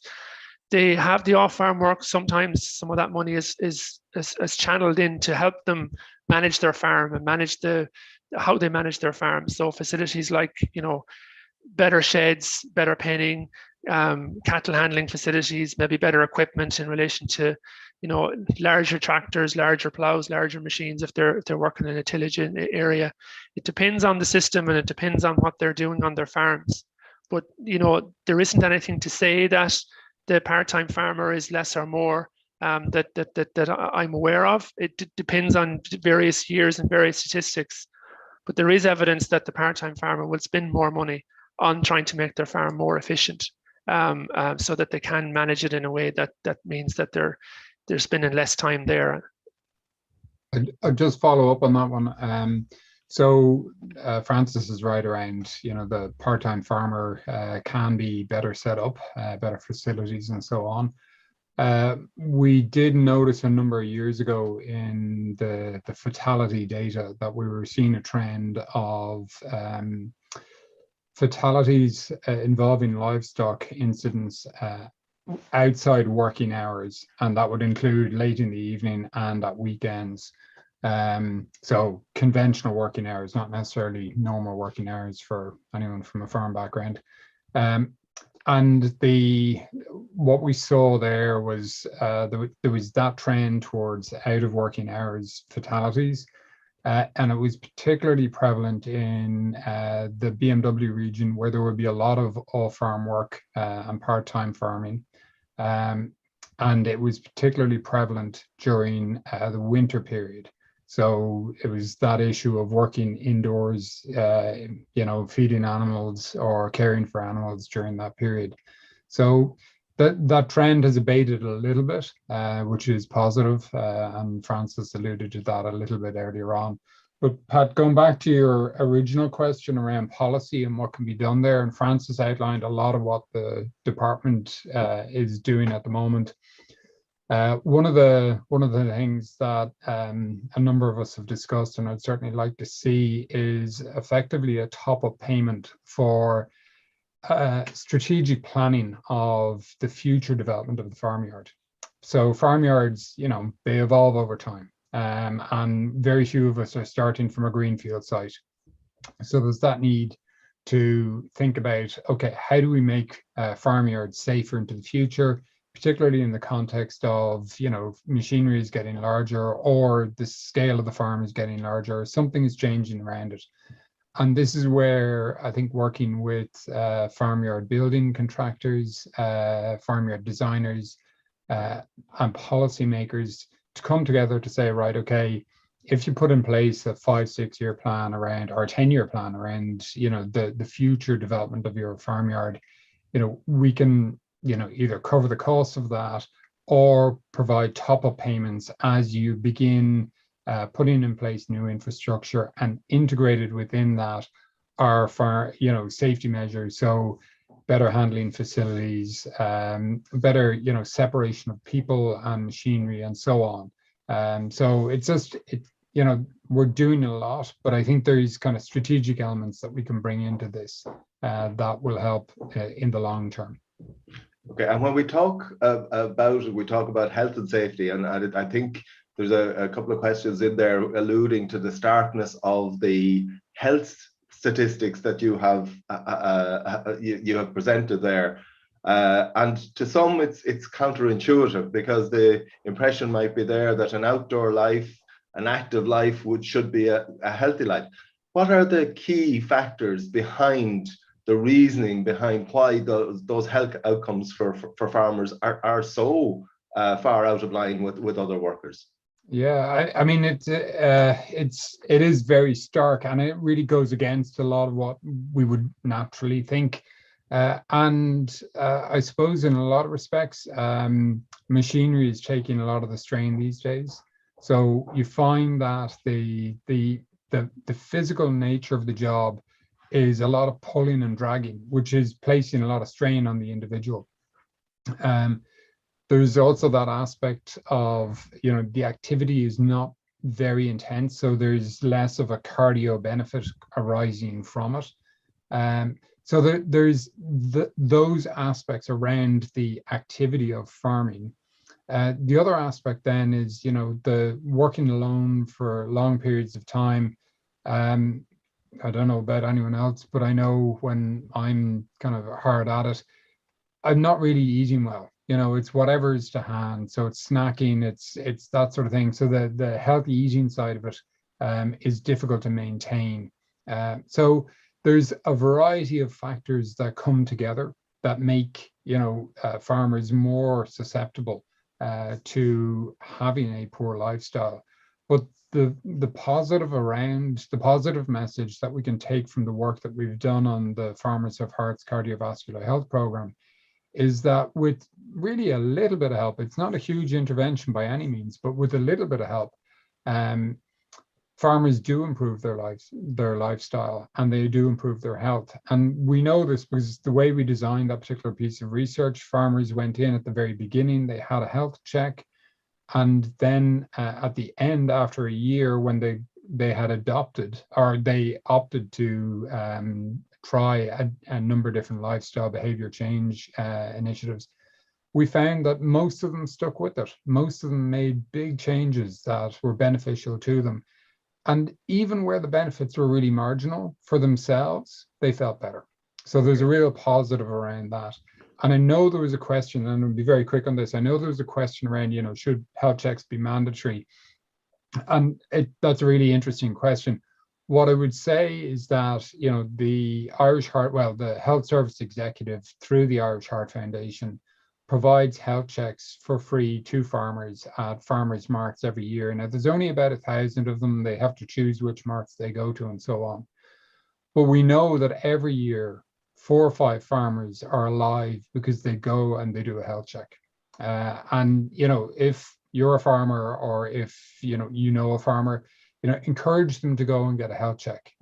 They have the off-farm work. Sometimes some of that money is channeled in to help them manage their farm and manage how they manage their farm. So facilities like, better sheds, better penning, cattle handling facilities, maybe better equipment in relation to, larger tractors, larger plows, larger machines if they're working in a tillage area. It depends on the system and it depends on what they're doing on their farms. But there isn't anything to say that the part-time farmer is less or more that I'm aware of. It depends on various years and various statistics. But there is evidence that the part-time farmer will spend more money on trying to make their farm more efficient, so that they can manage it in a way that means that they're spending less time there. I'll just follow up on that one. So Francis is right around, the part-time farmer can be better set up, better facilities and so on. We did notice a number of years ago in the fatality data that we were seeing a trend of fatalities involving livestock incidents outside working hours, and that would include late in the evening and at weekends. So conventional working hours, not necessarily normal working hours for anyone from a farm background. And what we saw there was there was that trend towards out of working hours fatalities, and it was particularly prevalent in the BMW region, where there would be a lot of off-farm work and part-time farming. And it was particularly prevalent during the winter period. So it was that issue of working indoors, feeding animals or caring for animals during that period. So that trend has abated a little bit, which is positive. And Francis alluded to that a little bit earlier on. But Pat, going back to your original question around policy and what can be done there, and Francis outlined a lot of what the department is doing at the moment. One of the things that a number of us have discussed, and I'd certainly like to see, is effectively a top-up payment for strategic planning of the future development of the farmyard. So farmyards, they evolve over time. and very few of us are starting from a greenfield site. So there's that need to think about, okay, how do we make farmyards safer into the future, particularly in the context of, machinery is getting larger, or the scale of the farm is getting larger, or something is changing around it. And this is where I think working with farmyard building contractors, farmyard designers, and policymakers to come together to say, right, okay, if you put in place a 5-6 year plan around, or a 10-year plan around, the future development of your farmyard, we can, either cover the cost of that or provide top-up payments as you begin putting in place new infrastructure, and integrated within that are safety measures. So better handling facilities, better, separation of people and machinery, and so on. So it's just, we're doing a lot, but I think there's kind of strategic elements that we can bring into this that will help in the long term. Okay, and when we talk about it, we talk about health and safety, and I think there's a couple of questions in there alluding to the starkness of the health statistics that you have presented there. And to some, it's counterintuitive, because the impression might be there that an outdoor life, an active life, should be a healthy life. What are the key factors behind the reasoning behind why those health outcomes for farmers are so far out of line with other workers? Yeah, I mean, it is very stark, and it really goes against a lot of what we would naturally think. And I suppose in a lot of respects, machinery is taking a lot of the strain these days. So you find that the physical nature of the job is a lot of pulling and dragging, which is placing a lot of strain on the individual. There's also that aspect of, the activity is not very intense, so there's less of a cardio benefit arising from it. So there's those aspects around the activity of farming. The other aspect then is, the working alone for long periods of time. I don't know about anyone else, but I know when I'm kind of hard at it, I'm not really eating well. It's whatever's to hand. So it's snacking, it's that sort of thing. So the healthy eating side of it is difficult to maintain. So there's a variety of factors that come together that make, farmers more susceptible to having a poor lifestyle. But the positive message that we can take from the work that we've done on the Farmers of Heart's cardiovascular health program is that with really a little bit of help, it's not a huge intervention by any means, but with a little bit of help, farmers do improve their lifestyle, and they do improve their health. And we know this because the way we designed that particular piece of research, farmers went in at the very beginning, they had a health check, and then at the end, after a year, when they had adopted, or they opted to try a number of different lifestyle behavior change initiatives, we found that most of them stuck with it. Most of them made big changes that were beneficial to them. And even where the benefits were really marginal for themselves, they felt better. So there's a real positive around that. And I know there was a question, and I'll be very quick on this. I know there was a question around, should health checks be mandatory? And that's a really interesting question. What I would say is that, the the Health Service Executive through the Irish Heart Foundation provides health checks for free to farmers at farmers marts every year. Now, there's only about 1,000 of them. They have to choose which marts they go to and so on. But we know that every year, 4 or 5 farmers are alive because they go and they do a health check. And, if you're a farmer, or if, a farmer, encourage them to go and get a health check,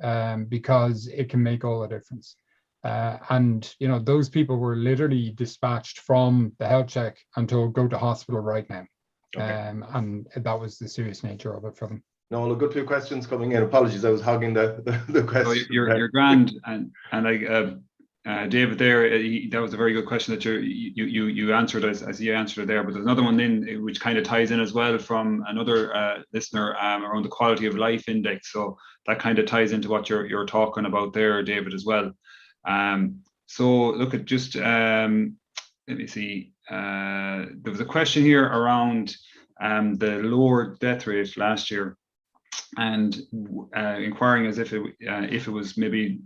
because it can make all the difference. And those people were literally dispatched from the health check and told, go to hospital right now. Okay. And that was the serious nature of it for them. No, a good few questions coming in. Apologies, I was hogging the question. No, you're grand, and like David there, that was a very good question that you answered as you answered it there, but there's another one in which kind of ties in as well from another listener around the quality of life index. So that kind of ties into what you're talking about there, David, as well. So look at just, let me see, there was a question here around the lower death rate last year, and inquiring as if it was maybe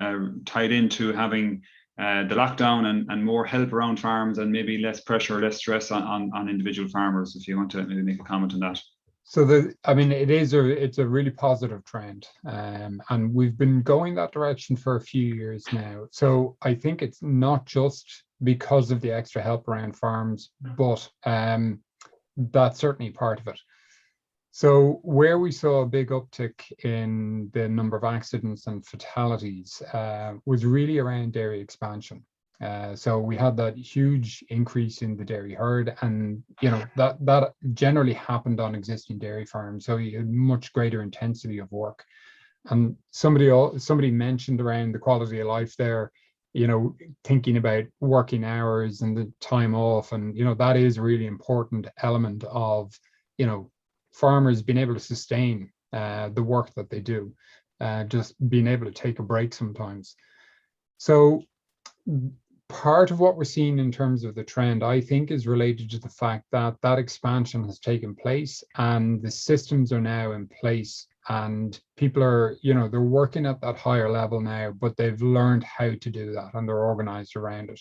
tied into having the lockdown and more help around farms, and maybe less pressure, less stress on individual farmers. If you want to maybe make a comment on that. So I mean, it's a really positive trend, and we've been going that direction for a few years now. So I think it's not just because of the extra help around farms, but that's certainly part of it. So where we saw a big uptick in the number of accidents and fatalities was really around dairy expansion. So we had that huge increase in the dairy herd, and that generally happened on existing dairy farms. So you had much greater intensity of work. And somebody mentioned around the quality of life there, thinking about working hours and the time off, and that is a really important element of farmers being able to sustain the work that they do, just being able to take a break sometimes. So part of what we're seeing in terms of the trend, I think, is related to the fact that that expansion has taken place and the systems are now in place, and people are, they're working at that higher level now, but they've learned how to do that and they're organized around it.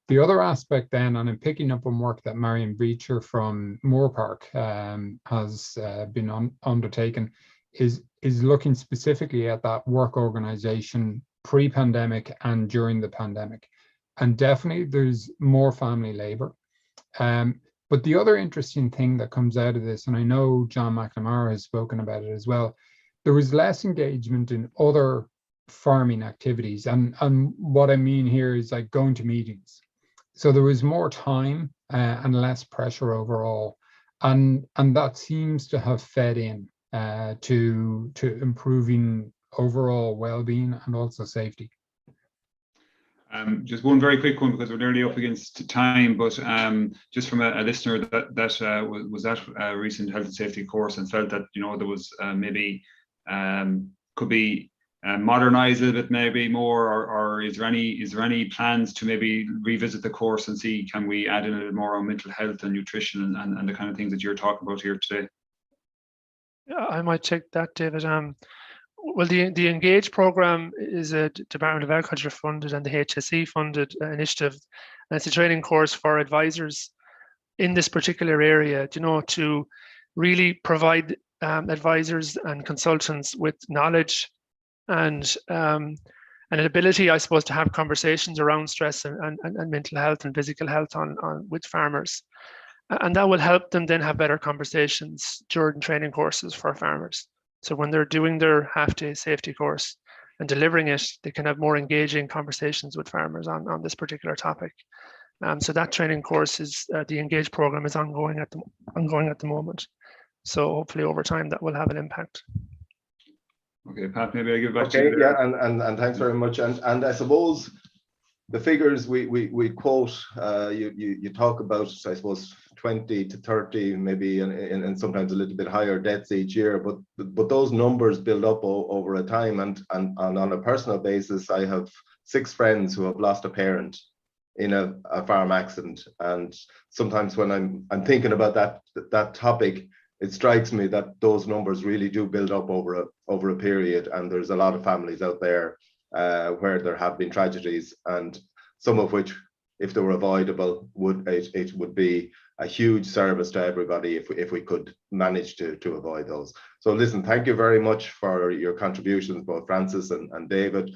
The other aspect then, and I'm picking up on work that Marion Breacher from Moorpark has been undertaken, is looking specifically at that work organization pre-pandemic and during the pandemic. And definitely there's more family labor. But the other interesting thing that comes out of this, and I know John McNamara has spoken about it as well, there was less engagement in other farming activities. And what I mean here is like going to meetings. So there was more time and less pressure overall, and that seems to have fed in to improving overall well-being and also safety. Just one very quick one, because we're nearly up against time, but just from a listener that was at a recent health and safety course and felt that there was maybe could be modernize a bit maybe more, or is there any plans to maybe revisit the course and see, can we add in a little more on mental health and nutrition and the kind of things that you're talking about here today? Yeah, I might take that, David. Well, the Engage program is a Department of Agriculture funded and the HSE funded initiative, and it's a training course for advisors in this particular area, to really provide advisors and consultants with knowledge and an ability, I suppose, to have conversations around stress and mental health and physical health with farmers. And that will help them then have better conversations during training courses for farmers. So when they're doing their half-day safety course and delivering it, they can have more engaging conversations with farmers on this particular topic. So that training course is the Engage program is ongoing at the moment. So hopefully over time that will have an impact. Okay, Pat, maybe I give it back to you. Yeah, and thanks very much. And I suppose the figures we quote, you talk about, I suppose, 20 to 30, maybe, and sometimes a little bit higher deaths each year, but those numbers build up over a time. And on a personal basis, I have 6 friends who have lost a parent in a farm accident. And sometimes when I'm thinking about that topic, it strikes me that those numbers really do build up over a period, and there's a lot of families out there where there have been tragedies, and some of which, if they were avoidable, it would be a huge service to everybody if we could manage to avoid those. So listen, thank you very much for your contributions, both Francis and David.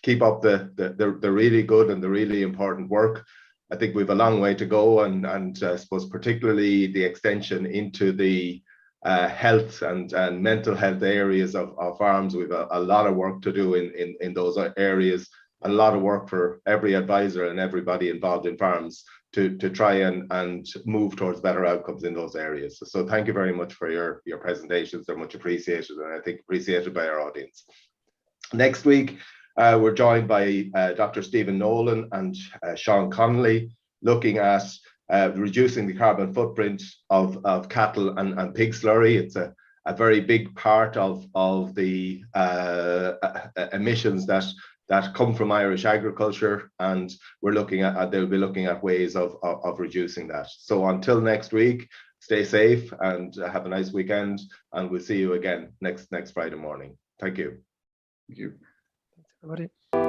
Keep up the really good and the really important work. I think we've a long way to go, and I suppose particularly the extension into the health and mental health areas of farms. We've a lot of work to do in those areas, a lot of work for every advisor and everybody involved in farms to try and move towards better outcomes in those areas. So thank you very much for your presentations. They're much appreciated, and I think appreciated by our audience. Next week, We're joined by Dr. Stephen Nolan and Sean Connolly, looking at reducing the carbon footprint of cattle and pig slurry. It's a very big part of the emissions that come from Irish agriculture, and they'll be looking at ways of reducing that. So until next week, stay safe and have a nice weekend, and we'll see you again next Friday morning. Thank you. Thank you. Thanks, everybody.